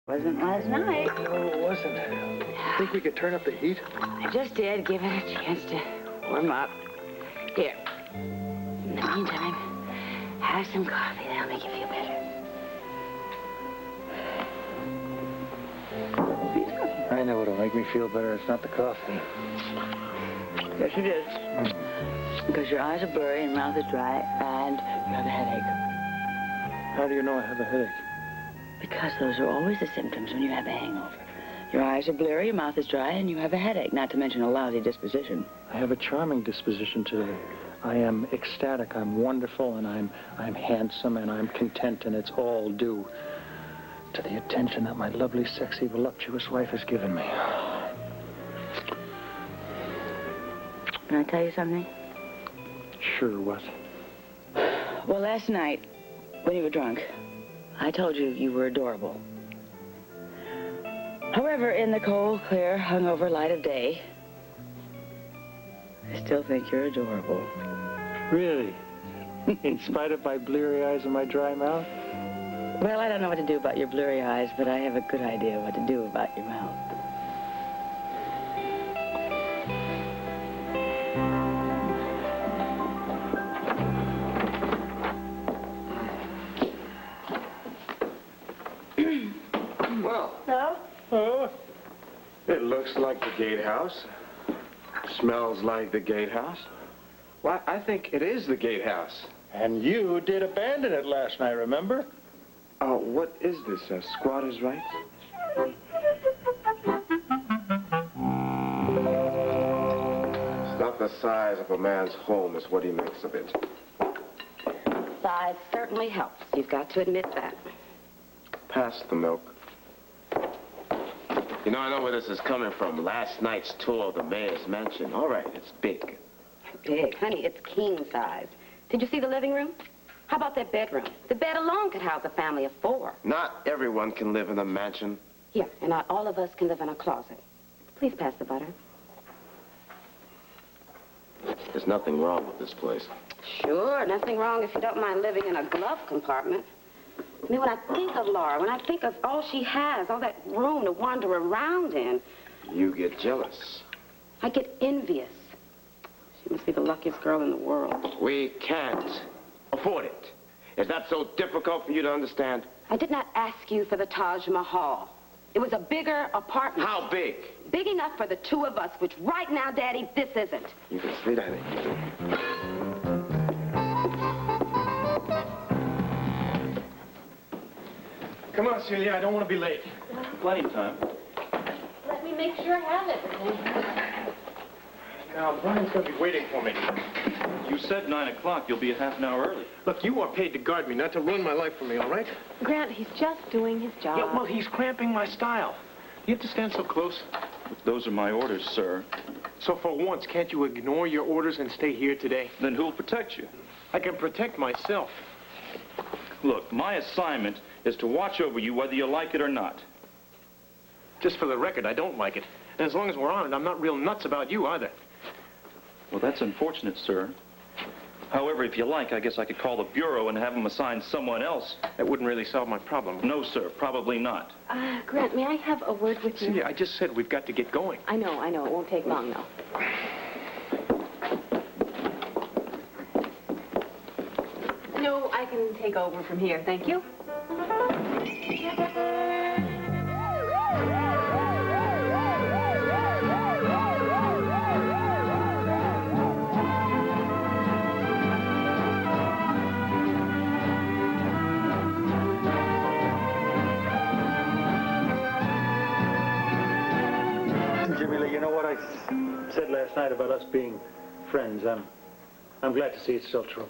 Wasn't last night. No, it wasn't. Think we could turn up the heat? I just did, give it a chance to warm up. Here. In the meantime, have some coffee. That'll make you feel better. I know what'll make me feel better. It's not the coffee. Yes, it is. Because your eyes are blurry and mouth is dry and you have a headache. How do you know I have a headache? Because those are always the symptoms when you have a hangover. Your eyes are blurry, your mouth is dry, and you have a headache, not to mention a lousy disposition. I have a charming disposition today. I am ecstatic, I'm wonderful, and I'm handsome, and I'm content, and it's all due to the attention that my lovely, sexy, voluptuous wife has given me. Can I tell you something? Sure, what? Well, last night, when you were drunk, I told you you were adorable. However, in the cold, clear, hungover light of day, I still think you're adorable. Really? In spite of my bleary eyes and my dry mouth? Well, I don't know what to do about your blurry eyes, but I have a good idea what to do about your mouth. It looks like the gatehouse. Smells like the gatehouse. Why, I think it is the gatehouse. And you did abandon it last night, remember? Oh, what is this, squatter's rights? It's not the size of a man's home, it's what he makes of it. Size certainly helps. You've got to admit that. Pass the milk. You know, I know where this is coming from. Last night's tour of the mayor's mansion. All right, it's big. Big. Honey, it's king size. Did you see the living room? How about that bedroom? The bed alone could house a family of 4. Not everyone can live in a mansion. Yeah, and not all of us can live in a closet. Please pass the butter. There's nothing wrong with this place. Sure, nothing wrong if you don't mind living in a glove compartment. I mean, when I think of Laura, when I think of all she has, all that room to wander around in... You get jealous. I get envious. She must be the luckiest girl in the world. We can't afford it. Is that so difficult for you to understand? I did not ask you for the Taj Mahal. It was a bigger apartment. How big? Big enough for the 2 of us, which right now, Daddy, this isn't. You can see that. Come on, Celia, I don't want to be late. Plenty of time. Let me make sure I have everything. Now, Brian's going to be waiting for me. You said 9 o'clock. You'll be a half an hour early. Look, you are paid to guard me, not to ruin my life for me, all right? Grant, he's just doing his job. Yeah, well, he's cramping my style. You have to stand so close. Those are my orders, sir. So for once, can't you ignore your orders and stay here today? Then who'll protect you? I can protect myself. Look, my assignment is to watch over you whether you like it or not. Just for the record, I don't like it. And as long as we're on it, I'm not real nuts about you either. Well, that's unfortunate, sir. However, if you like, I guess I could call the Bureau and have them assign someone else. That wouldn't really solve my problem. No, sir, probably not. Grant, may I have a word with you? Celia, I just said we've got to get going. I know. It won't take long, though. No, I can take over from here. Thank you. Jamila, you know what I said last night about us being friends? I'm glad to see it's still true.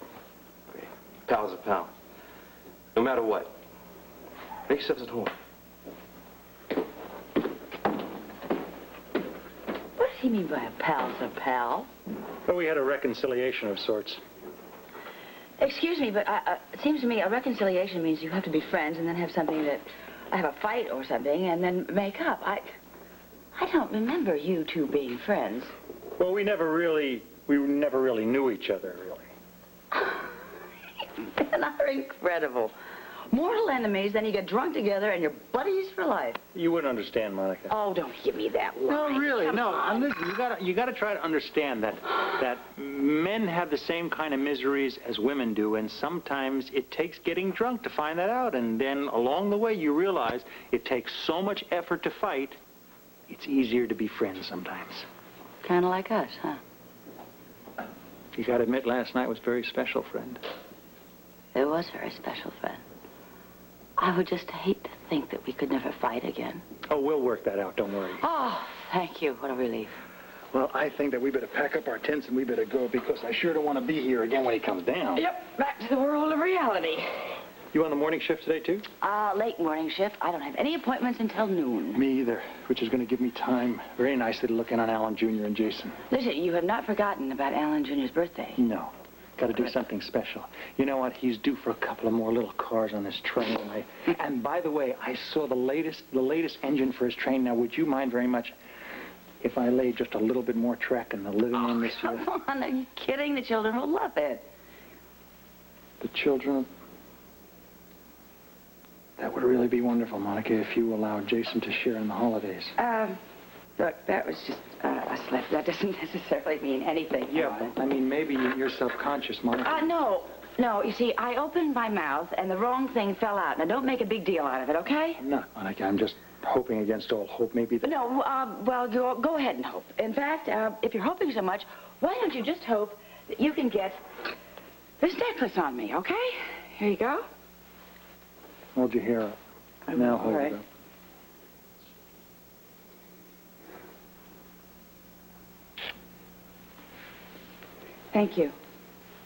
Pal's a pal. No matter what. Make yourselves at home. What does he mean by a pal's a pal? Well, we had a reconciliation of sorts. Excuse me, but it seems to me a reconciliation means you have to be friends and then have something that... have a fight or something and then make up. I don't remember you two being friends. Well, we never really knew each other, really. Men are incredible. Mortal enemies, then you get drunk together and you're buddies for life. You wouldn't understand, Monica. Oh, don't give me that line. No, really, Come no. on. Listen, you gotta try to understand that men have the same kind of miseries as women do, and sometimes it takes getting drunk to find that out. And then along the way, you realize it takes so much effort to fight. It's easier to be friends sometimes. Kind of like us, huh? You gotta admit, last night was very special, friend. It was very special, friend. I would just hate to think that we could never fight again. Oh, we'll work that out. Don't worry. Oh, thank you. What a relief. Well, I think that we better pack up our tents and we better go because I sure don't want to be here again when he comes down. Yep, back to the world of reality. You on the morning shift today, too? Late morning shift. I don't have any appointments until noon. Me either, which is going to give me time very nicely to look in on Alan Jr. and Jason. Listen, you have not forgotten about Alan Jr.'s birthday. No. Got to do something special. You know what? He's due for a couple of more little cars on this train. And by the way, I saw the latest engine for his train. Now, would you mind very much if I laid just a little bit more track in the living room this year? Come on, are you kidding? The children will love it. The children? That would really be wonderful, Monica, if you allowed Jason to share in the holidays. Look, that was just a slip. That doesn't necessarily mean anything. Yeah, but, I mean, maybe you're self-conscious, Monica. No. No, you see, I opened my mouth and the wrong thing fell out. Now, don't make a big deal out of it, okay? No, Monica, I'm just hoping against all hope maybe that... No, well, go ahead and hope. In fact, if you're hoping so much, why don't you just hope that you can get this necklace on me, okay? Here you go. Hold your hair up. Now hold it up. Thank you.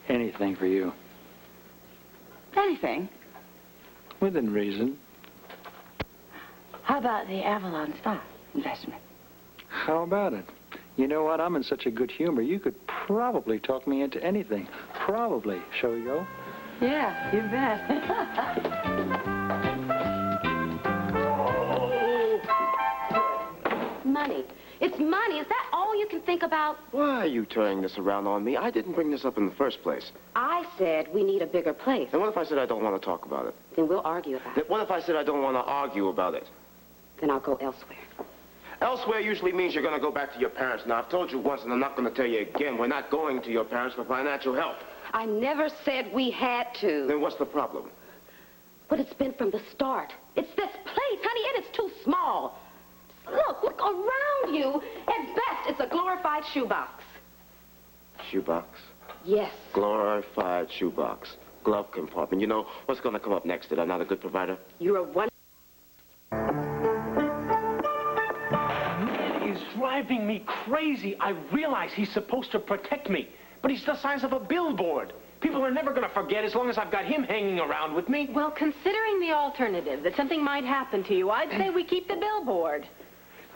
Anything for you. Anything? Within reason. How about the Avalon stock investment? How about it? You know what? I'm in such a good humor. You could probably talk me into anything. Probably. Shall we go? Yeah, you bet. Money. It's money. Is that all you can think about? Why are you turning this around on me? I didn't bring this up in the first place. I said we need a bigger place. And what if I said I don't want to talk about it? Then we'll argue about it. What if I said I don't want to argue about it? Then I'll go elsewhere. Elsewhere usually means you're going to go back to your parents. Now, I've told you once, and I'm not going to tell you again. We're not going to your parents for financial help. I never said we had to. Then what's the problem? But it's been from the start. It's this place, honey, and it's too small. Look around you. At best, it's a glorified shoebox. Shoebox? Yes. Glorified shoebox. Glove compartment. You know, what's going to come up next? That I'm not a good provider? You're a one. He's driving me crazy. I realize he's supposed to protect me, but he's the size of a billboard. People are never going to forget as long as I've got him hanging around with me. Well, considering the alternative, that something might happen to you, I'd say we keep the billboard.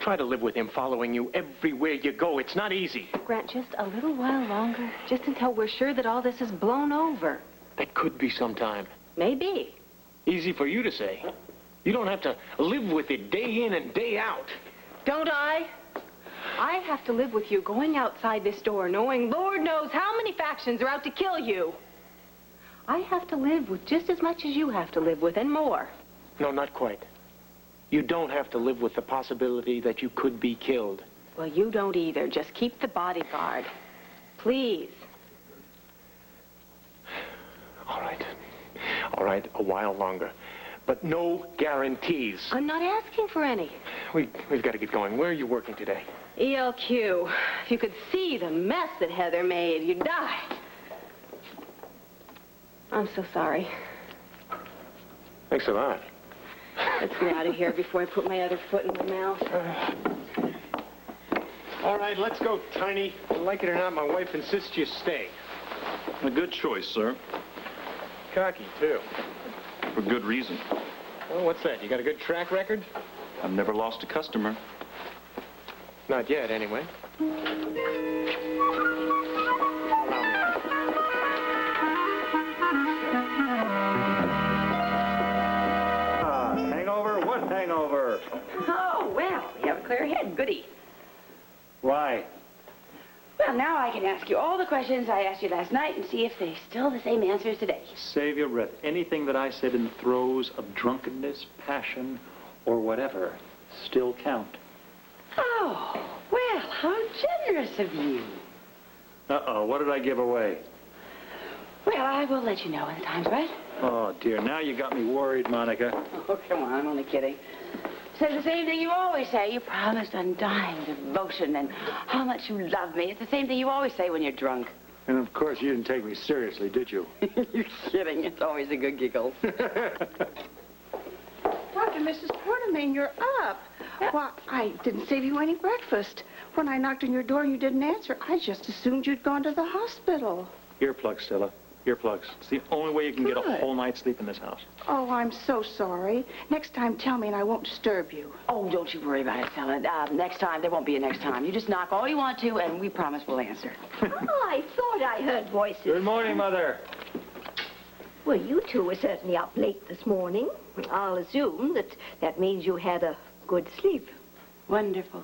Try to live with him following you everywhere you go. It's not easy. Grant, just a little while longer, just until we're sure that all this is blown over. That could be sometime. Maybe. Easy for you to say. You don't have to live with it day in and day out. Don't I? I have to live with you going outside this door knowing Lord knows how many factions are out to kill you. I have to live with just as much as you have to live with and more. No, not quite. You don't have to live with the possibility that you could be killed. Well, you don't either. Just keep the bodyguard. Please. All right. All right, a while longer. But no guarantees. I'm not asking for any. We've got to get going. Where are you working today? ELQ. If you could see the mess that Heather made, you'd die. I'm so sorry. Thanks a lot. Let's get out of here before I put my other foot in my mouth. All right, let's go, Tiny. Like it or not, my wife insists you stay. A good choice, sir. Cocky, too. For good reason. Well, what's that? You got a good track record? I've never lost a customer. Not yet, anyway. Hangover? What hangover? Oh, well, you have a clear head. Goody. Why? Well, now I can ask you all the questions I asked you last night and see if they're still the same answers today. Save your breath. Anything that I said in the throes of drunkenness, passion, or whatever still count. Oh, well, how generous of you. Uh-oh, what did I give away? Well, I will let you know when the time's right. Oh, dear, now you got me worried, Monica. Oh, come on, I'm only kidding. Say the same thing you always say. You promised undying devotion and how much you love me. It's the same thing you always say when you're drunk. And, of course, you didn't take me seriously, did you? You're kidding. It's always a good giggle. Dr. Mrs. Quartermain, you're up. Well, I didn't save you any breakfast. When I knocked on your door and you didn't answer, I just assumed you'd gone to the hospital. Earplugs, Stella. Earplugs. It's the only way you can get a Good. whole night's sleep in this house. Oh, I'm so sorry. Next time, tell me and I won't disturb you. Oh, don't you worry about it, Stella. Next time, there won't be a next time. You just knock all you want to, and we promise we'll answer. Oh, I thought I heard voices. Good morning, Mother. Well, you two were certainly up late this morning. I'll assume that means you had a good sleep. Wonderful.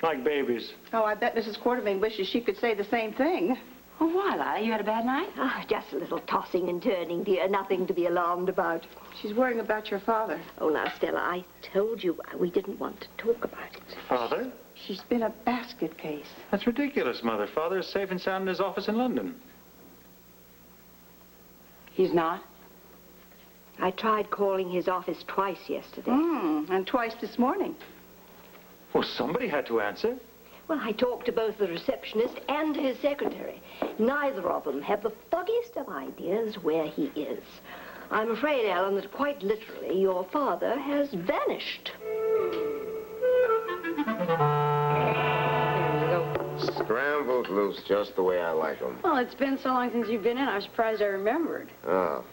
Like babies. Oh, I bet Mrs. Quartermain wishes she could say the same thing. Oh, why, Lila? You had a bad night? Ah, just a little tossing and turning, dear. Nothing to be alarmed about. She's worrying about your father. Oh, now, Stella, I told you we didn't want to talk about it. Father? She's been a basket case. That's ridiculous, Mother. Father is safe and sound in his office in London. He's not? I tried calling his office twice yesterday. And twice this morning. Well, somebody had to answer. Well, I talked to both the receptionist and his secretary. Neither of them have the foggiest of ideas where he is. I'm afraid, Ellen, that quite literally your father has vanished. Scrambled loose just the way I like them. Well, it's been so long since you've been in, I'm surprised I remembered. Oh,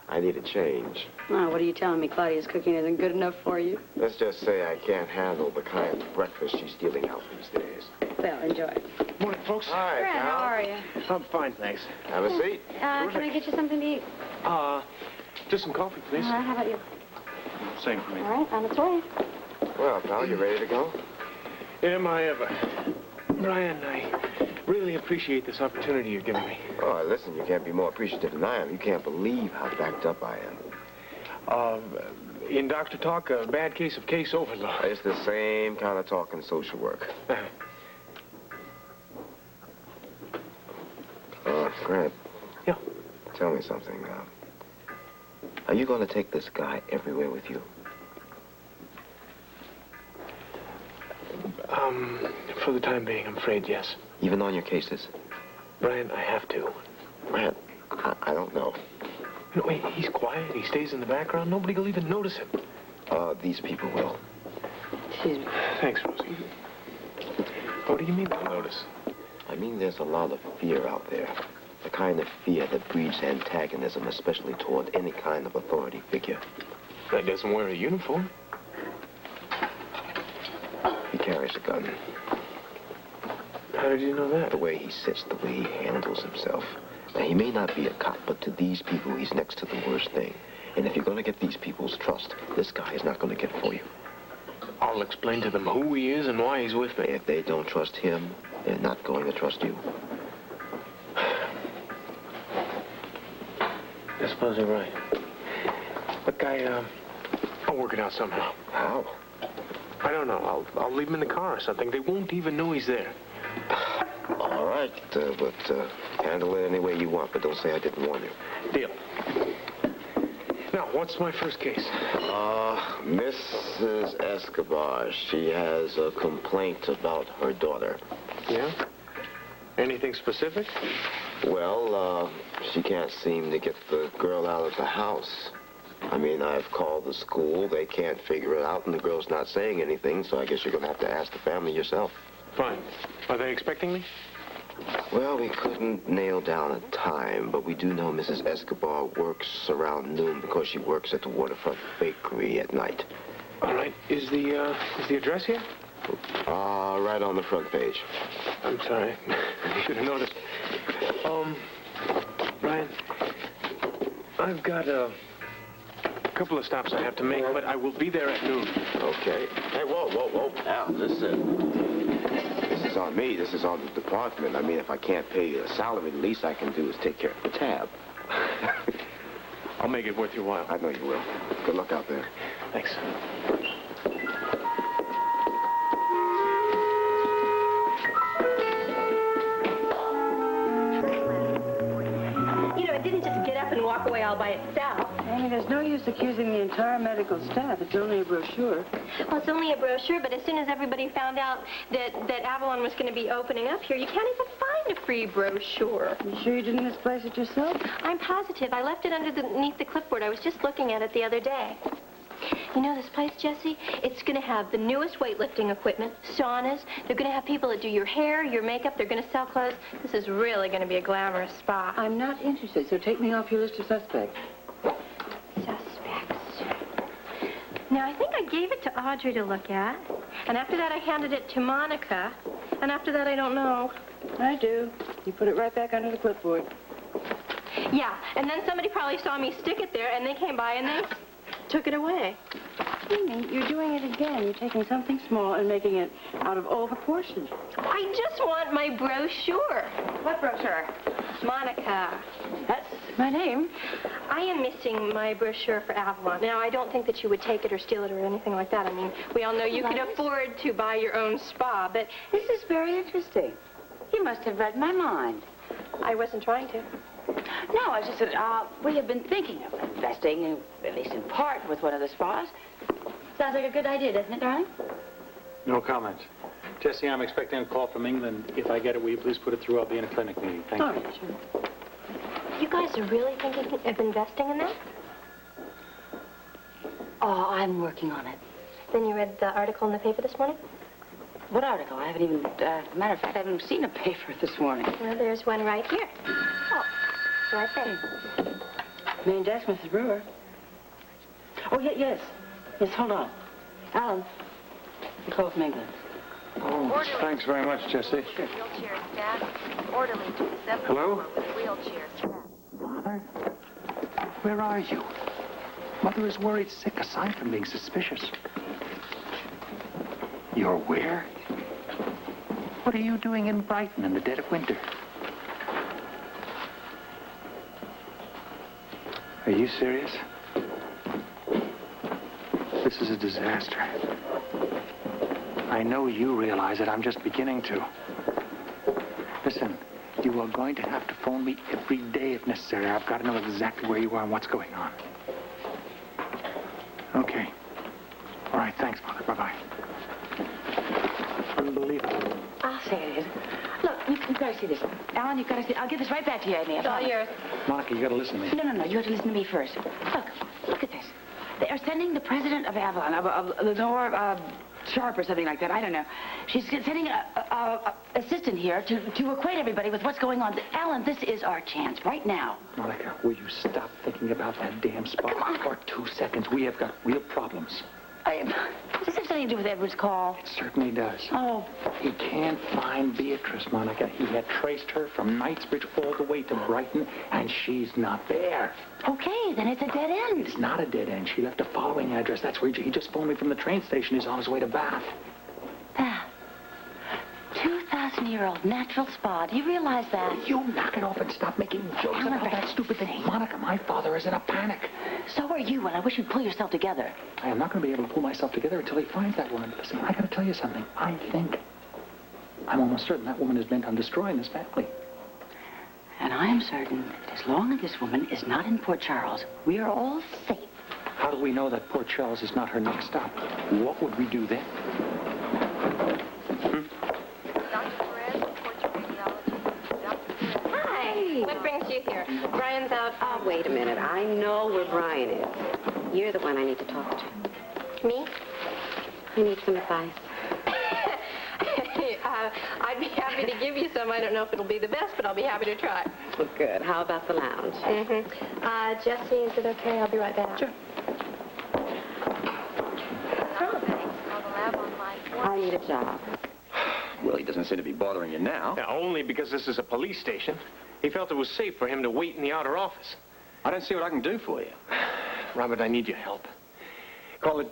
I need a change. Oh, what are you telling me? Claudia's cooking isn't good enough for you? Let's just say I can't handle the kind of breakfast she's dealing out these days. Well, enjoy. Morning, folks. Hi, Fred, how Cal. are you? I'm fine, thanks. Have a seat. Can I get you something to eat? Just some coffee, please. How about you? Same for me. All right, on its way. Well, pal, you ready to go? Am I ever? Brian, I really appreciate this opportunity you're giving me. Oh, listen, you can't be more appreciative than I am. You can't believe how backed up I am. In doctor talk, a bad case of case overload. It's the same kind of talk in social work. Grant. Yeah? Tell me something. Are you going to take this guy everywhere with you? For the time being, I'm afraid, yes. Even on your cases? Brian, I have to. Grant, I don't know. No, wait, he's quiet. He stays in the background. Nobody will even notice him. These people will. Excuse me. Thanks, Rosie. What do you mean they'll notice? I mean, there's a lot of fear out there. The kind of fear that breeds antagonism, especially toward any kind of authority figure. That doesn't wear a uniform. He carries a gun. How did you know that? The way he sits, the way he handles himself. Now, he may not be a cop, but to these people, he's next to the worst thing. And if you're going to get these people's trust, this guy is not going to get for you. I'll explain to them who he is and why he's with me. If they don't trust him, they're not going to trust you. I suppose you're right. Look, I'll work it out somehow. How? I don't know. I'll leave him in the car or something. They won't even know he's there. All right, but handle it any way you want, but don't say I didn't warn you. Deal. Now, what's my first case? Mrs. Escobar, she has a complaint about her daughter. Yeah? Anything specific? Well, she can't seem to get the girl out of the house. I mean, I've called the school. They can't figure it out, and the girl's not saying anything, so I guess you're going to have to ask the family yourself. Fine. Are they expecting me? Well, we couldn't nail down a time, but we do know Mrs. Escobar works around noon because she works at the Waterfront Bakery at night. All right. Is the address here? Right on the front page. I'm sorry. I should have noticed. Brian, I've got a couple of stops I have to make, but I will be there at noon. Okay. Hey, whoa. Al, this is on me. This is on the department. I mean, if I can't pay you a salary, the least I can do is take care of the tab. I'll make it worth your while. I know you will. Good luck out there. Thanks. You know, it didn't just get up and walk away all by itself. Amy, there's no use accusing the entire medical staff. It's only a brochure. Well, it's only a brochure, but as soon as everybody found out that Avalon was going to be opening up here, you can't even find a free brochure. You sure you didn't misplace it yourself? I'm positive. I left it underneath the clipboard. I was just looking at it the other day. You know this place, Jesse? It's going to have the newest weightlifting equipment, saunas. They're going to have people that do your hair, your makeup. They're going to sell clothes. This is really going to be a glamorous spa. I'm not interested, so take me off your list of suspects. Suspects. Now, I think I gave it to Audrey to look at. And after that, I handed it to Monica. And after that, I don't know. I do. You put it right back under the clipboard. Yeah, and then somebody probably saw me stick it there, and they came by and they took it away. Amy, you're doing it again. You're taking something small and making it out of all proportion. I just want my brochure. What brochure? Monica. That's my name. I am missing my brochure for Avalon. Now, I don't think that you would take it or steal it or anything like that. I mean, we all know you could afford to buy your own spa, but This is very interesting. You must have read my mind. I wasn't trying to. No, I just said, we have been thinking of investing, at least in part, with one of the spas. Sounds like a good idea, doesn't it, darling? No comment. Jesse, I'm expecting a call from England. If I get it, will you please put it through? I'll be in a clinic meeting. Thank you. All right, sure. You guys are really thinking of investing in that? Oh, I'm working on it. Then you read the article in the paper this morning? What article? I haven't even, matter of fact, I haven't seen a paper this morning. Well, there's one right here. Oh, right there. Main desk, Mrs. Brewer. Oh, yes. Yes, hold on. Alan, the call from England. Oh, thanks very much, Jesse. Wheelchair staff. Orderly to the 7th Hello? floor with wheelchair staff. Mother? Where are you? Mother is worried sick, aside from being suspicious. You're where? What are you doing in Brighton in the dead of winter? Are you serious? This is a disaster. I know you realize it. I'm just beginning to. Listen, you are going to have to phone me every day if necessary. I've got to know exactly where you are and what's going on. Okay. All right, thanks, Mother. Bye-bye. Unbelievable. I'll say it is. Look, you've got to see this. Alan, you've got to see. I'll give this right back to you, Amy. It's all yours. Monica, you got to listen to me. No. You have to listen to me first. Look at this. They are sending the president of Avalon, Lenore Sharp or something like that. I don't know. She's sending a assistant here to acquaint everybody with what's going on. Alan, this is our chance right now. Monica, will you stop thinking about that damn spot for 2 seconds? We have got real problems. Does this have something to do with Edward's call? It certainly does. Oh. He can't find Beatrice, Monica. He had traced her from Knightsbridge all the way to Brighton, and she's not there. Okay, then it's a dead end. It's not a dead end. She left a following address. That's where he just phoned me from the train station. He's on his way to Bath. Bath. 2,000-year-old natural spa. Do you realize that? You knock it off and stop making jokes about that stupid thing. Monica, my father is in a panic. So are you, and I wish you'd pull yourself together. I am not going to be able to pull myself together until he finds that woman. Listen, I got to tell you something. I'm almost certain that woman is bent on destroying this family. And I am certain that as long as this woman is not in Port Charles, we are all safe. How do we know that Port Charles is not her next stop? What would we do then? Hi. What brings you here? Brian's out. Oh, wait a minute. I know where Brian is. You're the one I need to talk to. Me? I need some advice. I'd be happy to give you some. I don't know if it'll be the best, but I'll be happy to try. Well, good. How about the lounge? Mm-hmm. Jesse, is it okay? I'll be right back. Sure. I need a job. Well, he doesn't seem to be bothering you now. Yeah, only because this is a police station. He felt it was safe for him to wait in the outer office. I don't see what I can do for you. Robert, I need your help. Call it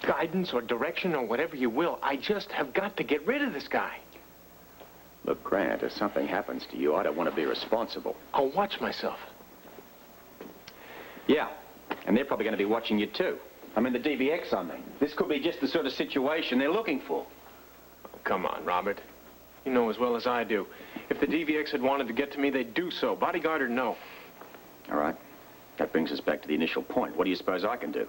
guidance or direction or whatever you will. I just have got to get rid of this guy. Look, Grant, if something happens to you, I don't want to be responsible. I'll watch myself. Yeah, and they're probably going to be watching you, too. I mean, the DVX, I mean. This could be just the sort of situation they're looking for. Oh, come on, Robert. You know as well as I do. If the DVX had wanted to get to me, they'd do so, bodyguard or no. All right. That brings us back to the initial point. What do you suppose I can do?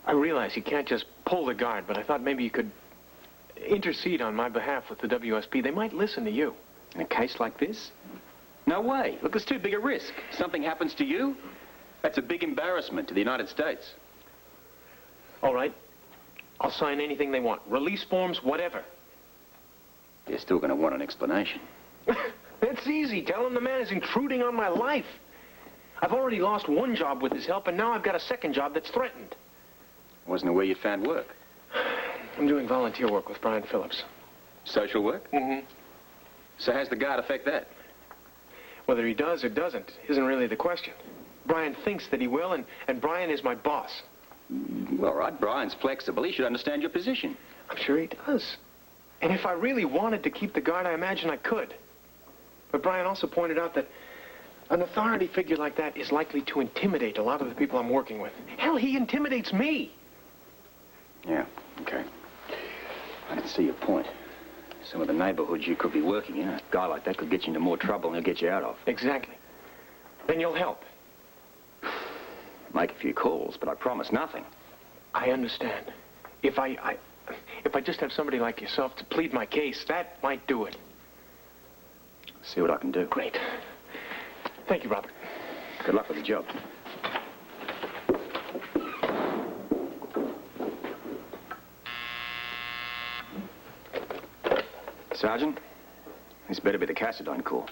I realize you can't just pull the guard, but I thought maybe you could intercede on my behalf with the WSP. They might listen to you. In a case like this? No way. Look, it's too big a risk. Something happens to you, that's a big embarrassment to the United States. All right. I'll sign anything they want. Release forms, whatever. They're still going to want an explanation. That's easy. Tell them the man is intruding on my life. I've already lost one job with his help, and now I've got a second job that's threatened. Wasn't it where you found work? I'm doing volunteer work with Brian Phillips. Social work? Mm-hmm. So how's the guard affect that? Whether he does or doesn't isn't really the question. Brian thinks that he will, and Brian is my boss. Well, all right, Brian's flexible. He should understand your position. I'm sure he does. And if I really wanted to keep the guard, I imagine I could. But Brian also pointed out that an authority figure like that is likely to intimidate a lot of the people I'm working with. Hell, he intimidates me. Yeah, okay. I can see your point. Some of the neighborhoods you could be working in, a guy like that could get you into more trouble than he'll get you out of. Exactly. Then you'll help. Make a few calls, but I promise nothing. I understand. If I just have somebody like yourself to plead my case, that might do it. See what I can do. Great. Thank you, Robert. Good luck with the job. Sergeant, this better be the Cassadine call.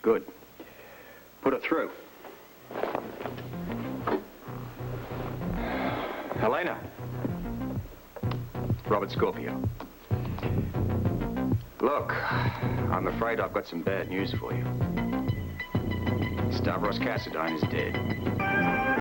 Good. Put it through. Helena. Robert Scorpio. Look, I'm afraid I've got some bad news for you. Stavros Cassadine is dead.